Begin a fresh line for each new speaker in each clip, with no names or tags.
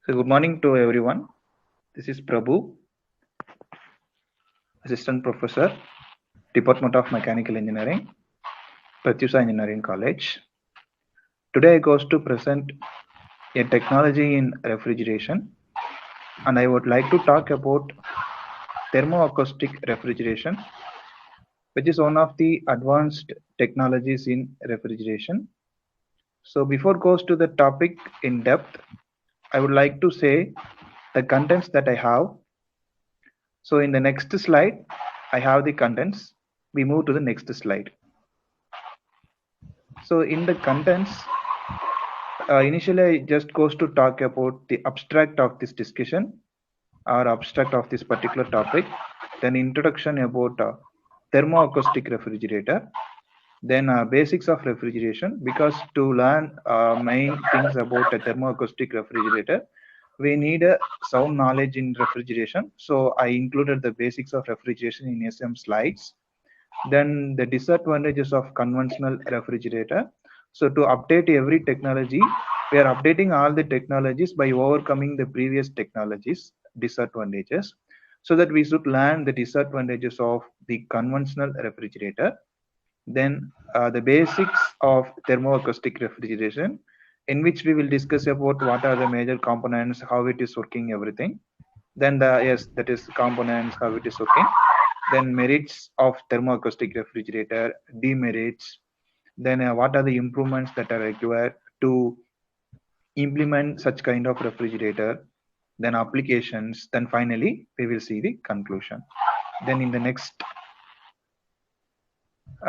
So good morning to everyone. This is Prabhu, Assistant Professor, Department of Mechanical Engineering, Pratyusha Engineering College. Today I goes to present a technology in refrigeration, and I would like to talk about thermoacoustic refrigeration, which is one of the advanced technologies in refrigeration. So before goes to the topic in depth, I would like to say the contents that I have. So in the next slide, I have the contents. We move to the next slide. So in the contents, initially I just goes to talk about the abstract of this discussion or abstract of this particular topic, then introduction about thermoacoustic refrigerator, then basics of refrigeration, because to learn main things about a thermoacoustic refrigerator, we need a sound knowledge in refrigeration. So I included the basics of refrigeration in some slides. Then the disadvantages of conventional refrigerator. So to update every technology, we are updating all the technologies by overcoming the previous technologies disadvantages, so that we should learn the disadvantages of the conventional refrigerator. Then the basics of thermoacoustic refrigeration, in which we will discuss about what are the major components, how it is working, everything. Then the yes, that is components, how it is working. Then merits of thermoacoustic refrigerator, demerits. Then what are the improvements that are required to implement such kind of refrigerator. Then applications. Then finally we will see the conclusion. Then in the next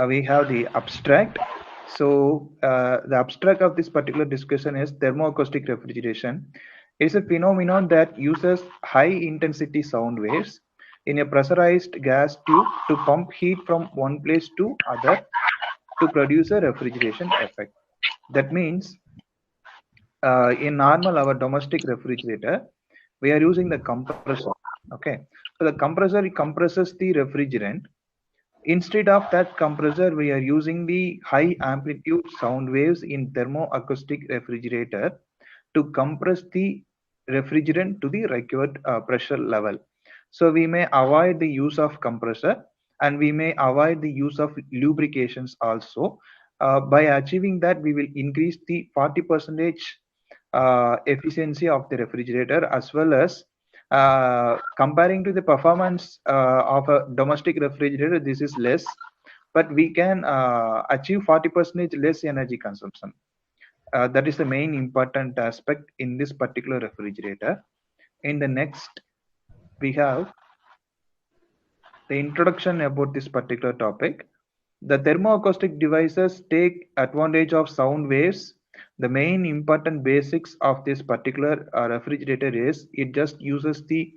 we have the abstract. So the abstract of this particular discussion is thermoacoustic refrigeration. It's a phenomenon that uses high intensity sound waves in a pressurized gas tube to pump heat from one place to other to produce a refrigeration effect. That means in normal our domestic refrigerator, we are using the compressor. Okay, so the compressor compresses the refrigerant. Instead of that compressor, we are using the high amplitude sound waves in thermoacoustic refrigerator to compress the refrigerant to the required pressure level. So we may avoid the use of compressor, and we may avoid the use of lubrications also. By achieving that, we will increase the 40% efficiency of the refrigerator, as well as comparing to the performance of a domestic refrigerator, this is less, but we can achieve 40% less energy consumption. That is the main important aspect in this particular refrigerator. In the next, we have the introduction about this particular topic. The thermoacoustic devices take advantage of sound waves. The main important basics of this particular refrigerator is it just uses the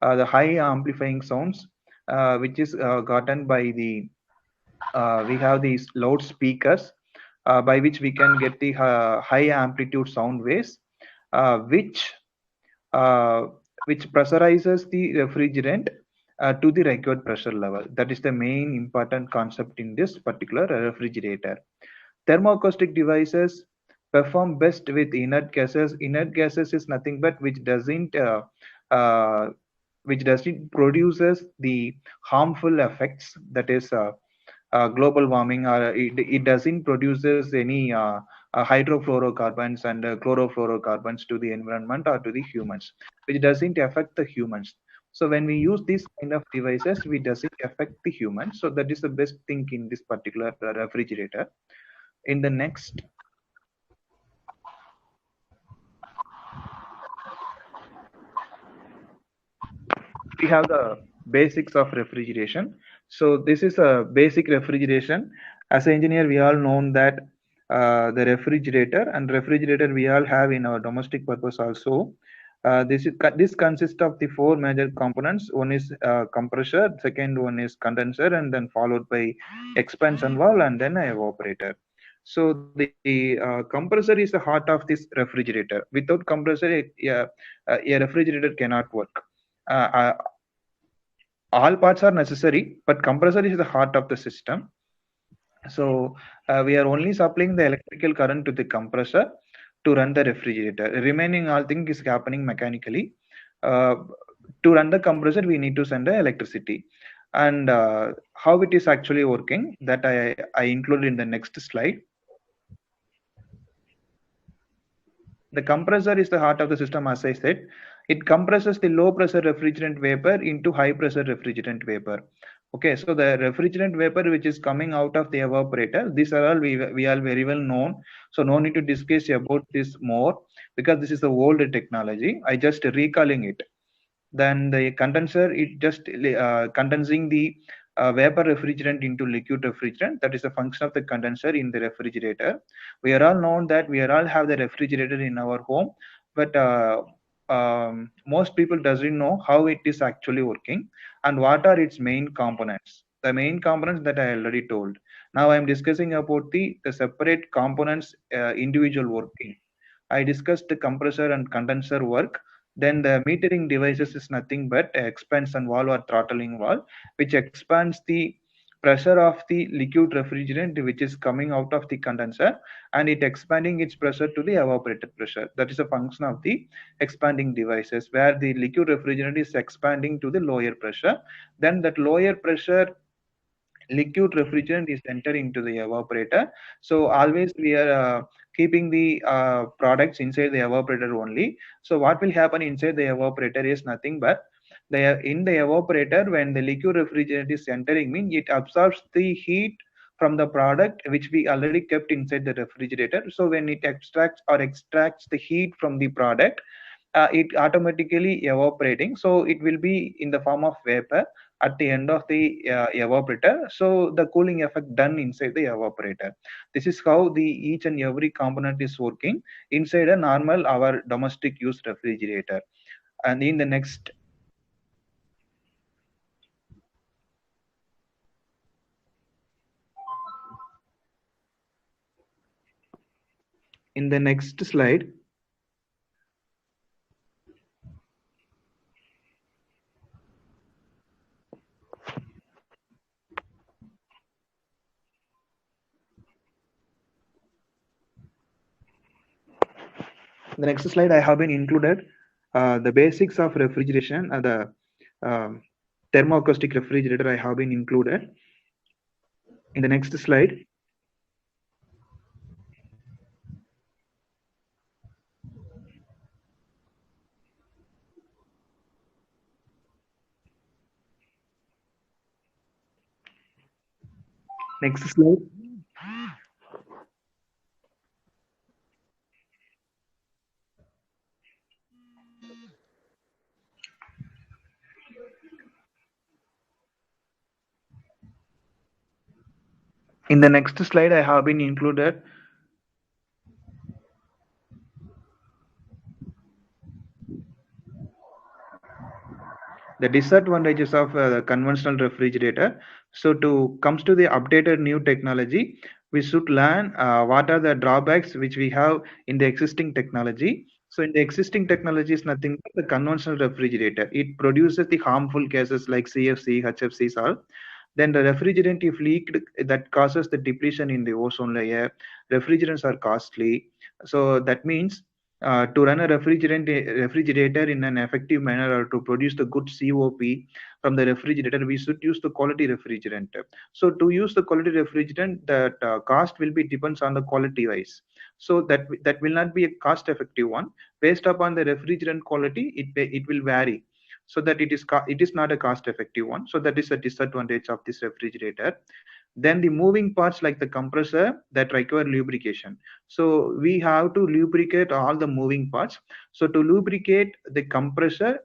high amplifying sounds, which is gotten by the we have these loudspeakers by which we can get the high amplitude sound waves, uh, which uh, which pressurizes the refrigerant to the required pressure level. That is the main important concept in this particular refrigerator. Thermoacoustic devices perform best with inert gases. Inert gases is nothing but uh, which doesn't produces the harmful effects, that is global warming, or it doesn't produces any hydrofluorocarbons and chlorofluorocarbons to the environment or to the humans, which doesn't affect the humans. So when we use these kind of devices, we doesn't affect the humans. So that is the best thing in this particular refrigerator. In the next, we have the basics of refrigeration. So this is a basic refrigeration. As an engineer, we all know that the refrigerator we all have in our domestic purpose also. This consists of the four major components. One is compressor, second one is condenser, and then followed by expansion valve, and then a evaporator. So the compressor is the heart of this refrigerator. Without compressor, a refrigerator cannot work. All parts are necessary, but compressor is the heart of the system. So we are only supplying the electrical current to the compressor. to run the refrigerator. Remaining all thing is happening mechanically. To run the compressor, we need to send the electricity. And how it is actually working, that I included in the next slide. The compressor is the heart of the system, as I said. It compresses the low pressure refrigerant vapor into high pressure refrigerant vapor. Okay, so the refrigerant vapor which is coming out of the evaporator, these are all we are very well known. So no need to discuss about this more, because this is the old technology. I just recalling it. Then the condenser, it just condensing the vapor refrigerant into liquid refrigerant. That is a function of the condenser in the refrigerator. We are all known that we are all have the refrigerator in our home, but most people doesn't know how it is actually working and what are its main components. The main components that I already told. Now I am discussing about the separate components, individual working. I discussed the compressor and condenser work. Then the metering devices is nothing but expansion valve or throttling valve, which expands the pressure of the liquid refrigerant which is coming out of the condenser, and it expanding its pressure to the evaporated pressure. That is a function of the expanding devices, where the liquid refrigerant is expanding to the lower pressure. Then that lower pressure liquid refrigerant is entering into the evaporator. So always we are keeping the products inside the evaporator only. So what will happen inside the evaporator is nothing but in the evaporator, when the liquid refrigerant is entering, mean it absorbs the heat from the product which we already kept inside the refrigerator. So when it extracts the heat from the product, it automatically evaporating, so it will be in the form of vapor at the end of the evaporator. So the cooling effect done inside the evaporator. This is how the each and every component is working inside a normal our domestic use refrigerator. And in the next slide, I have been included the basics of refrigeration and the thermoacoustic refrigerator I have been included. In the next slide, next slide. In the next slide, I have been included the disadvantages of the conventional refrigerator. So to comes to the updated new technology, we should learn what are the drawbacks which we have in the existing technology. So in the existing technology is nothing but the conventional refrigerator. It produces the harmful gases like CFC, HFCs all. Then the refrigerant, if leaked, that causes the depletion in the ozone layer. Refrigerants are costly. So that means to run a refrigerator in an effective manner, or to produce the good COP from the refrigerator, we should use the quality refrigerant. So to use the quality refrigerant, that cost will be depends on the quality wise. So that will not be a cost effective one. Based upon the refrigerant quality, it will vary, so that it is not a cost effective one. So that is a disadvantage of this refrigerator. Then the moving parts like the compressor that require lubrication. So we have to lubricate all the moving parts. So to lubricate the compressor,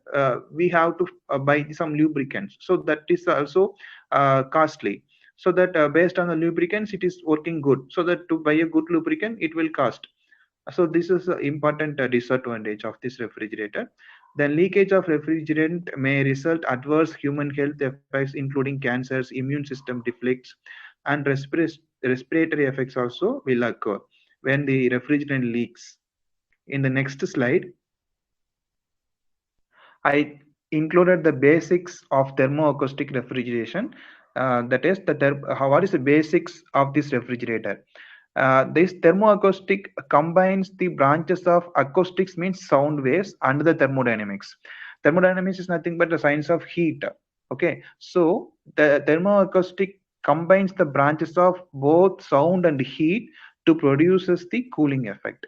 we have to buy some lubricants. So that is also costly. So that based on the lubricants, it is working good. So that to buy a good lubricant, it will cost. So this is an important disadvantage of this refrigerator. Then leakage of refrigerant may result adverse human health effects, including cancers, immune system defects, and respiratory effects also will occur when the refrigerant leaks. In the next slide, I included the basics of thermoacoustic refrigeration. That is, what is the basics of this refrigerator? This thermoacoustic combines the branches of acoustics, means sound waves, and the thermodynamics. Thermodynamics is nothing but the science of heat. Okay, so the thermoacoustic combines the branches of both sound and heat to produces the cooling effect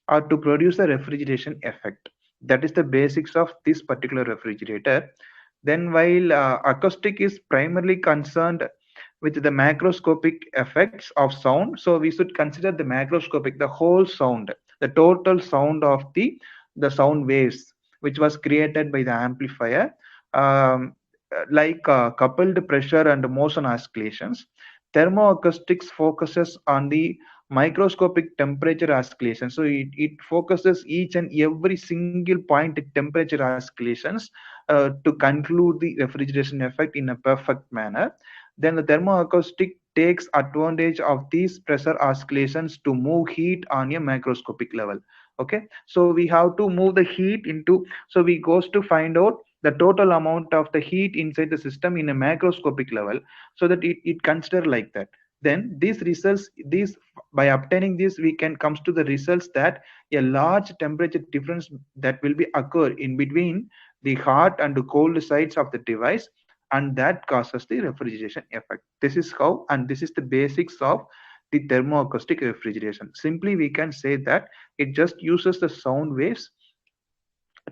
or to produce a refrigeration effect. That is the basics of this particular refrigerator. Then while acoustic is primarily concerned with the macroscopic effects of sound, so we should consider the macroscopic, the whole sound, the total sound of the sound waves which was created by the amplifier, um, like coupled pressure and motion oscillations. Thermoacoustics focuses on the microscopic temperature oscillation. So it focuses each and every single point temperature oscillations to conclude the refrigeration effect in a perfect manner. Then the thermoacoustic takes advantage of these pressure oscillations to move heat on a macroscopic level. Okay, so we have to move the heat into, so we goes to find out the total amount of the heat inside the system in a macroscopic level, so that it consider like that. Then these results, these, by obtaining this, we can comes to the results that a large temperature difference that will be occur in between the hot and the cold sides of the device, and that causes the refrigeration effect. This is how, and this is the basics of the thermoacoustic refrigeration. Simply we can say that it just uses the sound waves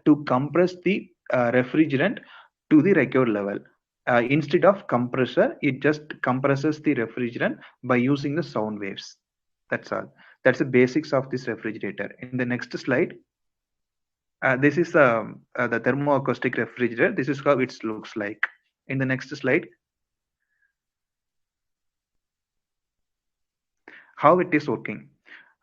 to compress the refrigerant to the required level. Instead of compressor, it just compresses the refrigerant by using the sound waves. That's all. That's the basics of this refrigerator. In the next slide, this is the thermoacoustic refrigerator. This is how it looks like. In the next slide, how it is working.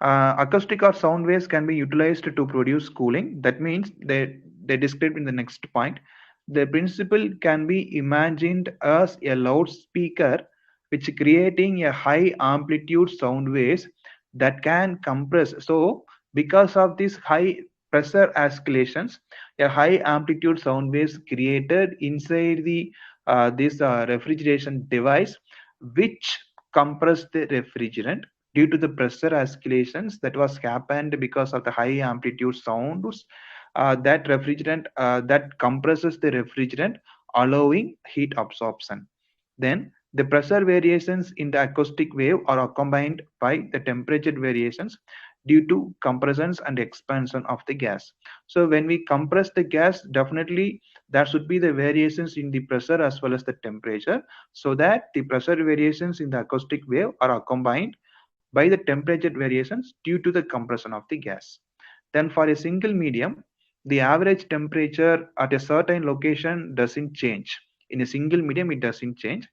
Acoustic or sound waves can be utilized to produce cooling. That means they described in the next point. The principle can be imagined as a loudspeaker which creating a high amplitude sound waves that can compress. So because of these high pressure oscillations, a high amplitude sound waves created inside the this refrigeration device, which compress the refrigerant due to the pressure oscillations that was happened because of the high amplitude sounds. That refrigerant that compresses the refrigerant, allowing heat absorption. Then the pressure variations in the acoustic wave are accompanied by the temperature variations due to compressions and expansion of the gas. So when we compress the gas, definitely there should be the variations in the pressure as well as the temperature, so that the pressure variations in the acoustic wave are accompanied by the temperature variations due to the compression of the gas. Then for a single medium, the average temperature at a certain location doesn't change. In a single medium, it doesn't change.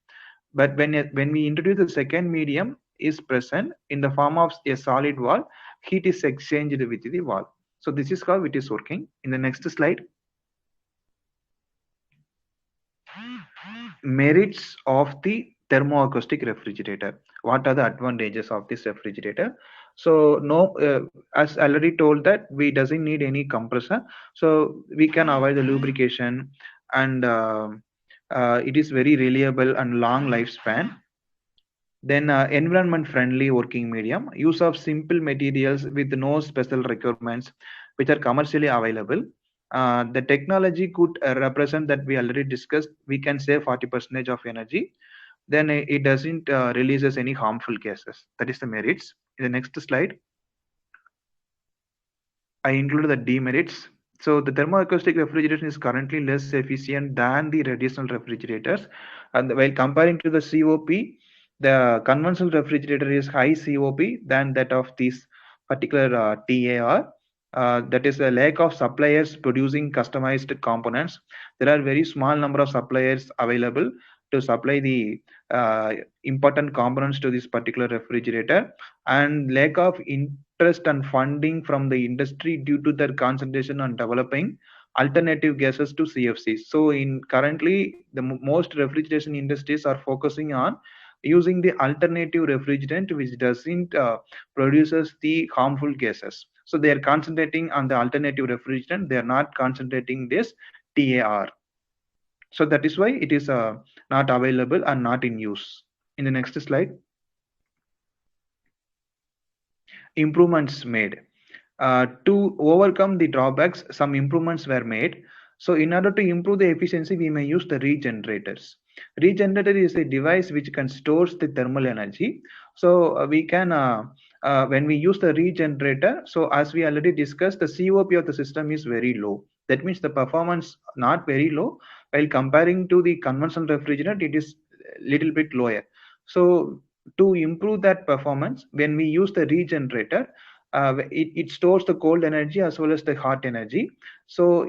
But when we introduce the second medium is present in the form of a solid wall, heat is exchanged with the wall. So this is how it is working. In the next slide, merits of the thermoacoustic refrigerator. What are the advantages of this refrigerator? So no, as already told that we doesn't need any compressor, so we can avoid the lubrication, and it is very reliable and long lifespan. Then environment friendly working medium, use of simple materials with no special requirements which are commercially available. The technology could represent that we already discussed, we can save 40% of energy. Then it doesn't releases any harmful gases. That is the merits. In the next slide, I included the demerits. So the thermoacoustic refrigeration is currently less efficient than the traditional refrigerators. And while comparing to the COP, the conventional refrigerator is high COP than that of this particular TAR. That is a lack of suppliers producing customized components. There are very small number of suppliers available to supply the important components to this particular refrigerator, and lack of interest and funding from the industry due to their concentration on developing alternative gases to CFCs. So in currently the most refrigeration industries are focusing on using the alternative refrigerant which doesn't produces the harmful gases. So they are concentrating on the alternative refrigerant, they are not concentrating this TAR. So that is why it is not available and not in use. In the next slide, improvements made. To overcome the drawbacks, some improvements were made. So in order to improve the efficiency, we may use the regenerators. Regenerator is a device which can store the thermal energy. So we can, when we use the regenerator, so as we already discussed, the COP of the system is very low. That means the performance not very low. While comparing to the conventional refrigerant, it is little bit lower. So to improve that performance, when we use the regenerator, it stores the cold energy as well as the hot energy. So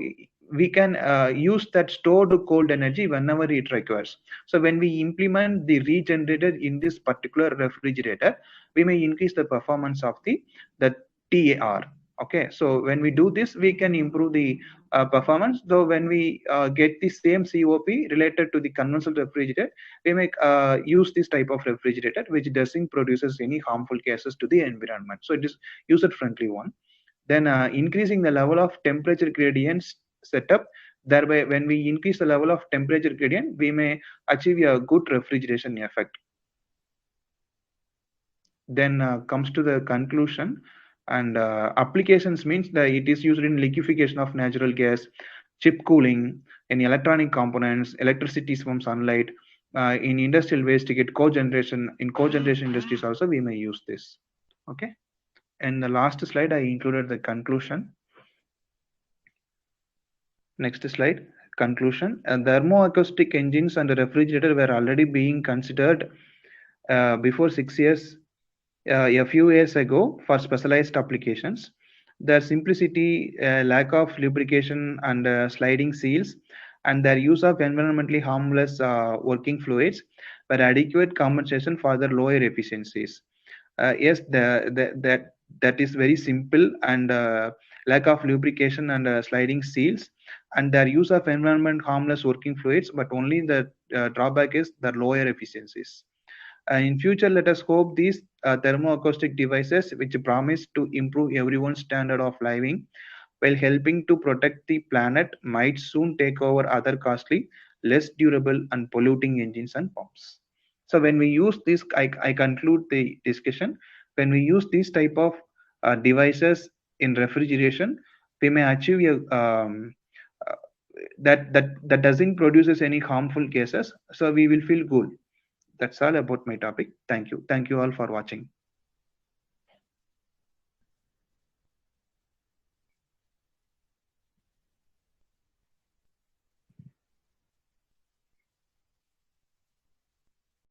we can use that stored cold energy whenever it requires. So when we implement the regenerator in this particular refrigerator, we may increase the performance of the TAR. Okay, so when we do this, we can improve the performance. Though when we get the same COP related to the conventional refrigerator, we may use this type of refrigerator which doesn't produces any harmful gases to the environment. So it is user friendly one. Then increasing the level of temperature gradients setup. Thereby, when we increase the level of temperature gradient, we may achieve a good refrigeration effect. Then comes to the conclusion, and applications means that it is used in liquefaction of natural gas, chip cooling, in electronic components, electricity from sunlight, in industrial waste to get cogeneration. In cogeneration industries also we may use this. Okay, and the last slide I included the conclusion. Next slide, conclusion. Thermoacoustic engines and the refrigerator were already being considered before 6 years, a few years ago for specialized applications. Their simplicity, lack of lubrication and sliding seals, and their use of environmentally harmless working fluids were adequate compensation for their lower efficiencies. Yes, that is very simple, and lack of lubrication and sliding seals, and their use of environment harmless working fluids, but only the drawback is the lower efficiencies. In future, let us hope these thermoacoustic devices, which promise to improve everyone's standard of living while helping to protect the planet, might soon take over other costly, less durable, and polluting engines and pumps. So when we use this, I conclude the discussion. When we use these type of devices in refrigeration, we may achieve a that doesn't produces any harmful gases. So we will feel good. That's all about my topic. Thank you all for watching.